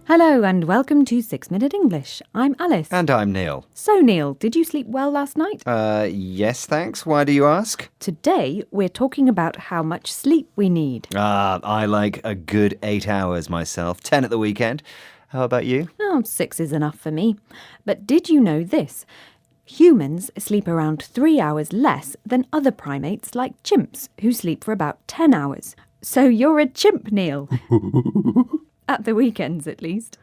Hello and welcome to 6 Minute English. I'm Alice. And I'm Neil. So Neil, did you sleep well last night? Yes, thanks. Why do you ask? Today we're talking about how much sleep we need. I like a good 8 hours myself, 10 at the weekend. How about you? 6 is enough for me. But did you know this? Humans sleep around 3 hours less than other primates like chimps, who sleep for about 10 hours. So you're a chimp, Neil. At the weekends, at least.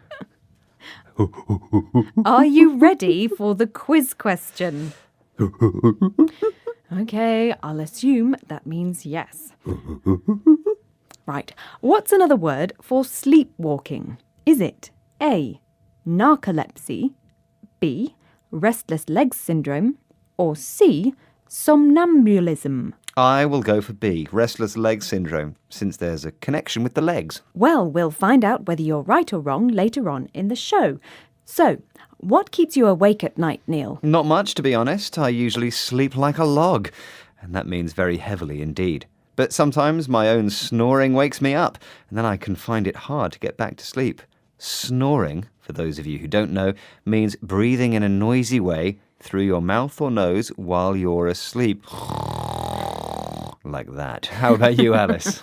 Are you ready for the quiz question? Okay, I'll assume that means yes. Right, what's another word for sleepwalking? Is it A, narcolepsy, B, restless legs syndrome, or C, somnambulism? I will go for B, restless leg syndrome, since there's a connection with the legs. Well, we'll find out whether you're right or wrong later on in the show. So, what keeps you awake at night, Neil? Not much, to be honest. I usually sleep like a log, and that means very heavily indeed. But sometimes my own snoring wakes me up, and then I can find it hard to get back to sleep. Snoring, for those of you who don't know, means breathing in a noisy way through your mouth or nose while you're asleep. Like that. How about you, Alice?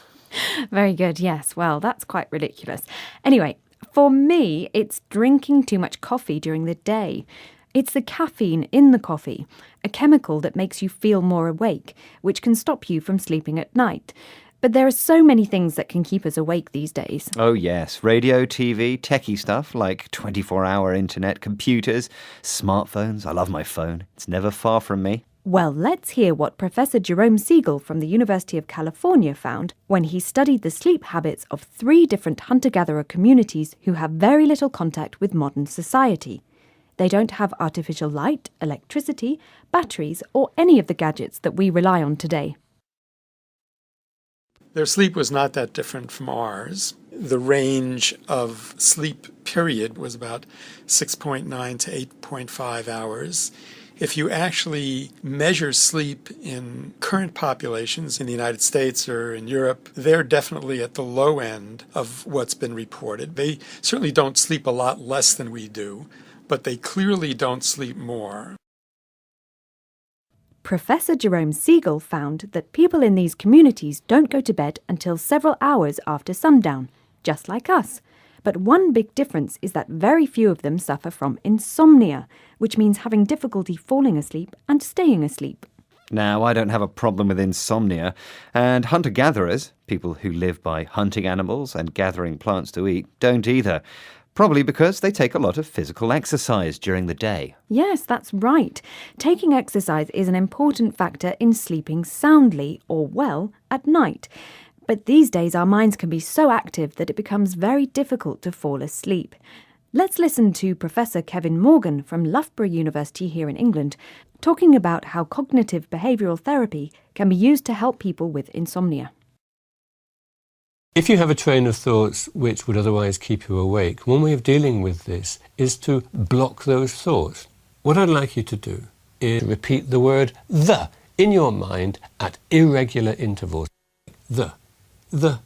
Very good, yes. Well, that's quite ridiculous. Anyway, for me, it's drinking too much coffee during the day. It's the caffeine in the coffee, a chemical that makes you feel more awake, which can stop you from sleeping at night. But there are so many things that can keep us awake these days. Oh, yes. Radio, TV, techie stuff like 24-hour internet, computers, smartphones. I love my phone. It's never far from me. Well, let's hear what Professor Jerome Siegel from the University of California found when he studied the sleep habits of 3 different hunter-gatherer communities who have very little contact with modern society. They don't have artificial light, electricity, batteries, or any of the gadgets that we rely on today. Their sleep was not that different from ours. The range of sleep period was about 6.9 to 8.5 hours. If you actually measure sleep in current populations in the United States or in Europe, they're definitely at the low end of what's been reported. They certainly don't sleep a lot less than we do, but they clearly don't sleep more. Professor Jerome Siegel found that people in these communities don't go to bed until several hours after sundown, just like us. But one big difference is that very few of them suffer from insomnia, which means having difficulty falling asleep and staying asleep. Now, I don't have a problem with insomnia, and hunter-gatherers, people who live by hunting animals and gathering plants to eat, don't either. Probably because they take a lot of physical exercise during the day. Yes, that's right. Taking exercise is an important factor in sleeping soundly or well at night. But these days our minds can be so active that it becomes very difficult to fall asleep. Let's listen to Professor Kevin Morgan from Loughborough University here in England talking about how cognitive behavioural therapy can be used to help people with insomnia. If you have a train of thoughts which would otherwise keep you awake, one way of dealing with this is to block those thoughts. What I'd like you to do is repeat the word the in your mind at irregular intervals. The. And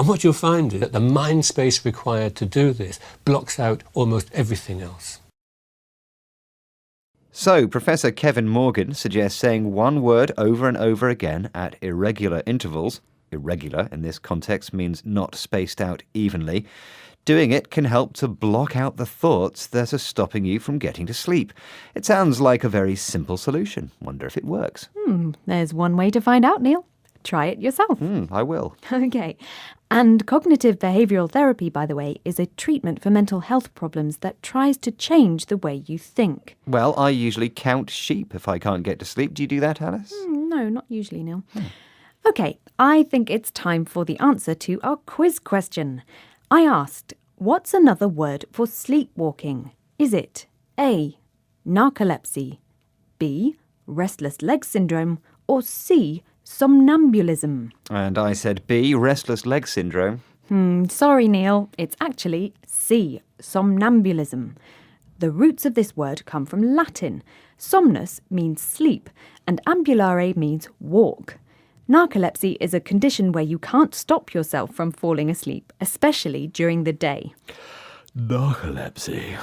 what you'll find is that the mind space required to do this blocks out almost everything else. So, Professor Kevin Morgan suggests saying one word over and over again at irregular intervals. Irregular in this context means not spaced out evenly. Doing it can help to block out the thoughts that are stopping you from getting to sleep. It sounds like a very simple solution. Wonder if it works. There's one way to find out, Neil. Try it yourself. I will. Okay. And cognitive behavioural therapy, by the way, is a treatment for mental health problems that tries to change the way you think. Well, I usually count sheep if I can't get to sleep. Do you do that, Alice? No, not usually, Neil. Okay, I think it's time for the answer to our quiz question. I asked, what's another word for sleepwalking? Is it A, narcolepsy, B, restless leg syndrome, or C, somnambulism? And I said B, restless leg syndrome. Sorry, Neil. It's actually C, somnambulism. The roots of this word come from Latin. Somnus means sleep, and ambulare means walk. Narcolepsy is a condition where you can't stop yourself from falling asleep, especially during the day. Narcolepsy.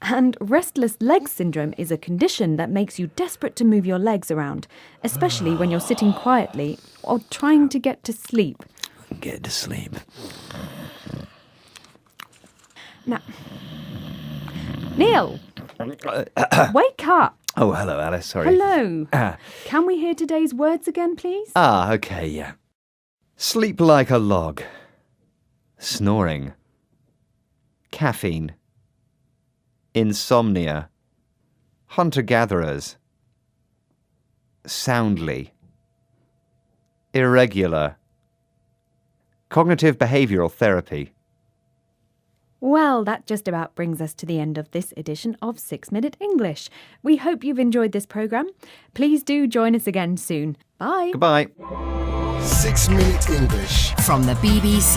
And restless leg syndrome is a condition that makes you desperate to move your legs around, especially when you're sitting quietly or trying to get to sleep. Get to sleep. Now, Neil, wake up. Oh, hello, Alice. Sorry. Hello. Can we hear today's words again, please? Okay, yeah. Sleep like a log. Snoring. Caffeine. Insomnia. Hunter-gatherers. Soundly. Irregular. Cognitive behavioural therapy. Well, that just about brings us to the end of this edition of 6 Minute English. We hope you've enjoyed this programme. Please do join us again soon. Bye. Goodbye. 6 Minute English from the BBC.